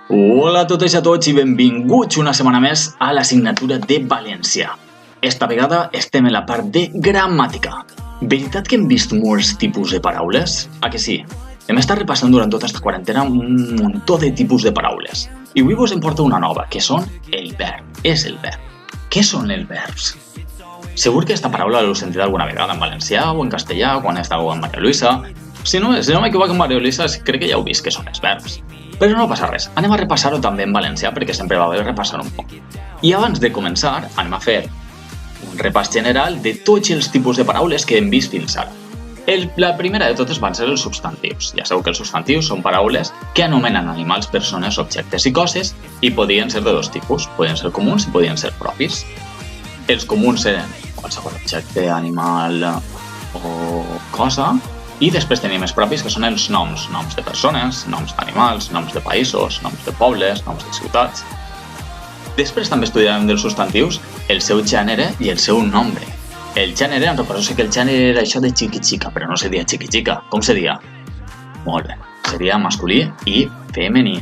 Hola a totes i a tots i benvinguts una setmana més a l'assignatura de valencià. Esta vegada estem en la part de gramàtica. Veritat que hem vist molts tipus de paraules? A que sí? Hem estat repassant durant tota esta quarantena un muntó de tipus de paraules. I avui vos en porto una nova, que són el verb. És el verb. Què són els verbs? Segur que esta paraula l'heu sentit alguna vegada en valencià o en castellà quan estàveu amb Maria Luisa. Si no m'equivoco amb Maria Luisa, crec que ja heu vist que són els verbs. Però no passa res, anem a repassar-ho també en valencià perquè sempre va bé repassar un poc. I abans de començar, anem a fer un repàs general de tots els tipus de paraules que hem vist fins ara. La primera de totes van ser els substantius. Ja sabeu que els substantius són paraules que anomenen animals, persones, objectes i coses i podien ser de dos tipus. Podien ser comuns i podien ser propis. Els comuns eren qualsevol objecte, animal o cosa. I després tenim els propis, que són els noms. Noms de persones, noms d'animals, noms de països, noms de pobles, noms de ciutats. Després també estudiarem dels substantius el seu gènere i el seu nombre. El gènere, em recordo que el gènere era això de xiqui-xica, però no se dia xiqui-xica. Com se dia? Molt bé. Seria masculí i femení.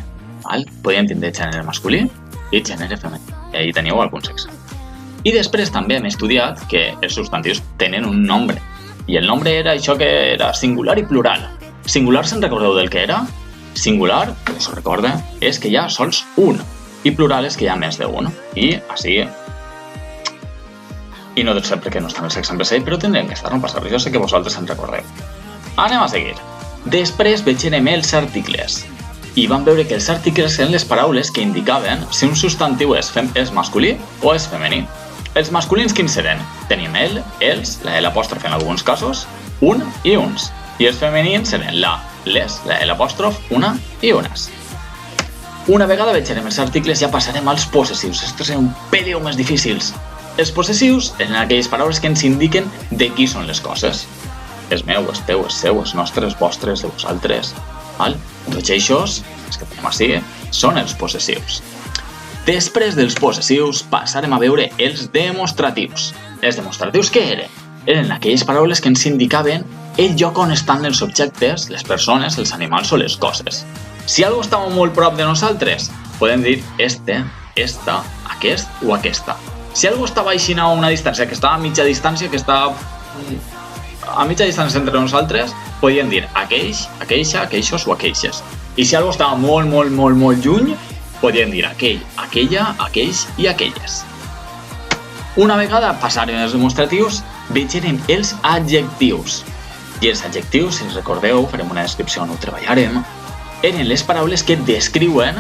Podríem tindre gènere masculí i gènere femení. I ahí teniu algun sexe. I després també hem estudiat que els substantius tenen un nombre. I el nombre era això que era singular i plural. Singular, se'n recordeu del que era? Singular, que us recorde, és que hi ha sols un. I plural és que hi ha més d'un. I així... I no sé per què no estan els exemples ahí, però tindrem que estar no passar. Jo sé que vosaltres se'n recordeu. Anem a seguir. Després veiem els articles. I vam veure que els articles eren les paraules que indicaven si un substantiu és masculí o és femení. Els masculins quins seran? Tenim el, els, la l'apòstrof en alguns casos, un i uns. I els femenins seran la, les, la l'apòstrof, una i unes. Una vegada veurem els articles ja passarem als possessius. Estos són un pèl més difícils. Els possessius eren aquelles paraules que ens indiquen de qui són les coses. És meu, és teu, és seu, és nostre, és vostre, és de vosaltres. Tots eixos, els que tenim així, són els possessius. Després dels possessius passarem a veure els demostratius. Els demostratius què eren? Eren aquelles paraules que ens indicaven el lloc on estan els objectes, les persones, els animals o les coses. Si algo estava molt prop de nosaltres, podem dir este, esta, aquest o aquesta. Si algo estava així a una distància, que estava a mitja distància, que estava a mitja distància entre nosaltres, podíem dir aquells, aqueixa, aqueixos o aqueixes. I si algo estava molt, molt, molt, molt lluny, podríem dir aquell, aquella, aquells i aquelles. Una vegada passarem els demostratius, veurem els adjectius. I els adjectius, si ens recordeu, farem una descripció on ho treballarem, eren les paraules que descriuen,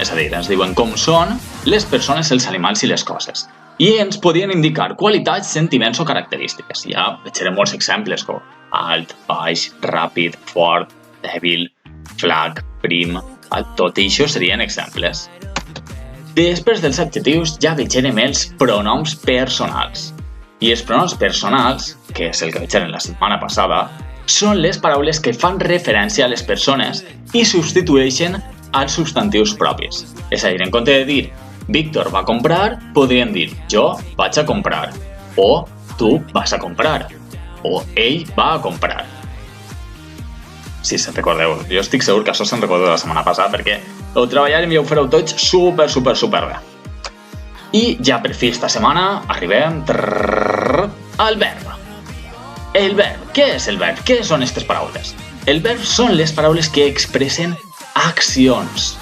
és a dir, ens diuen com són les persones, els animals i les coses. I ens podien indicar qualitats, sentiments o característiques. Ja veurem molts exemples com alt, baix, ràpid, fort, dèbil, flac, prim. Tot això serien exemples. Després dels adjectius ja veurem els pronoms personals. I els pronoms personals, que és el que veurem la setmana passada, són les paraules que fan referència a les persones i substitueixen als substantius propis. És a dir, en compte de dir Víctor va comprar, podríem dir jo vaig a comprar, o tu vas a comprar, o ell va a comprar. Si se'n recordeu, jo estic segur que això se'n recordeu de la setmana passada perquè ho treballarem i ho fareu tots super bé. I ja per fi esta setmana arribem al verb. El verb. Què és el verb? Què són aquestes paraules? El verb són les paraules que expressen accions.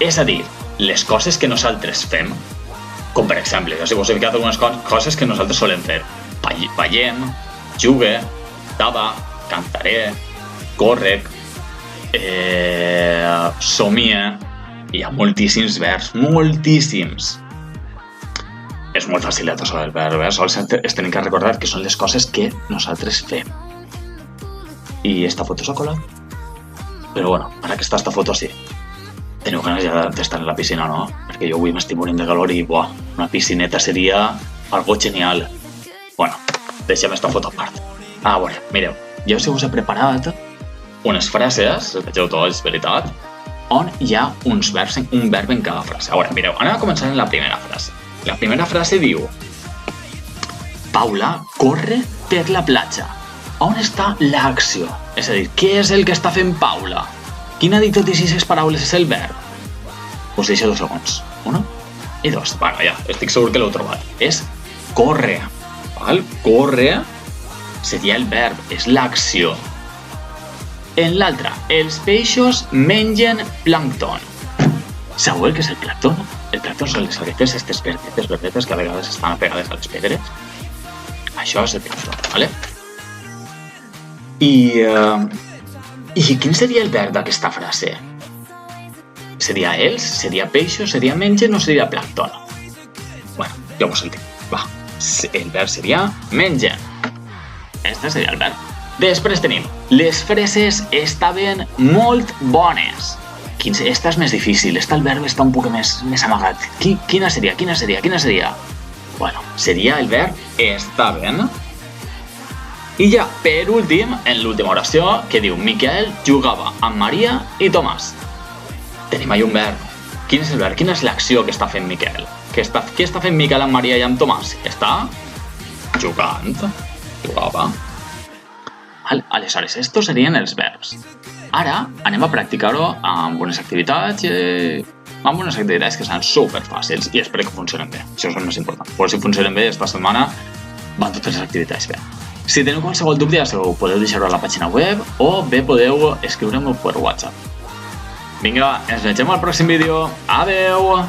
És a dir, les coses que nosaltres fem. Com per exemple, jo si vos he ficat algunes coses que nosaltres solem fer. Ballem, jugue, dava, cantaré, correc, somia. Hi ha moltíssims verbs, moltíssims. És molt fàcil això del verb, sols es tenim que recordar que són les coses que nosaltres fem. I esta foto s'ha colat? Però bueno, ara que està esta foto sí. Teniu ganes ja d'estar en la piscina, no? Perquè jo avui m'estic morint de calor i una piscineta seria algo genial. Bueno, deixem esta foto a part. Bueno, mireu, jo si us he preparat unes frases, les vegeu tots, veritat, on hi ha un verb en cada frase. Mireu, anem a començar en la primera frase. La primera frase diu Paula corre per la platja. On està l'acció? És a dir, què és el que està fent Paula? Quina de totes aquestes paraules és el verb? Us deixo 2 segons. 1 i 2. Bueno, ja, estic segur que l'heu trobat. És córrer. Val? Córrer seria el verb, és l'acció. En l'altre, els peixos mengen plàncton. Sabeu què és el plàncton? El plàncton són les alguetes, aquestes verdetes que a vegades estan pegades a les pedres. Això és el plàncton, ¿vale? I quin seria el verb d'aquesta frase? Seria els? Seria peixos? Seria mengen o seria plàncton? Bueno, ja ho sentim. Va, el verb seria mengen. Este seria el verb. Després tenim, les freses estaven molt bones. Esta és més difícil, el verb està un poc més amagat. Quina seria? Bueno, seria el verb estaven. I ja, per últim, en l'última oració, que diu Miquel jugava amb Maria i Tomàs. Tenim ahí un verb. Quin és el verb? Quina és l'acció que està fent Miquel? Què està fent Miquel amb Maria i amb Tomàs? Està jugant. Jugava. Aleshores, estos serien els verbs. Ara anem a practicar-ho amb unes activitats que seran superfàcils i espero que funcionen bé. Això és el més important. Però si funcionen bé, esta setmana van totes les activitats bé. Si teniu qualsevol dubte, ja sabeu, podeu deixar-ho a la pàgina web o bé podeu escriure-m'ho per WhatsApp. Vinga, ens vegem al pròxim vídeo. Adeu!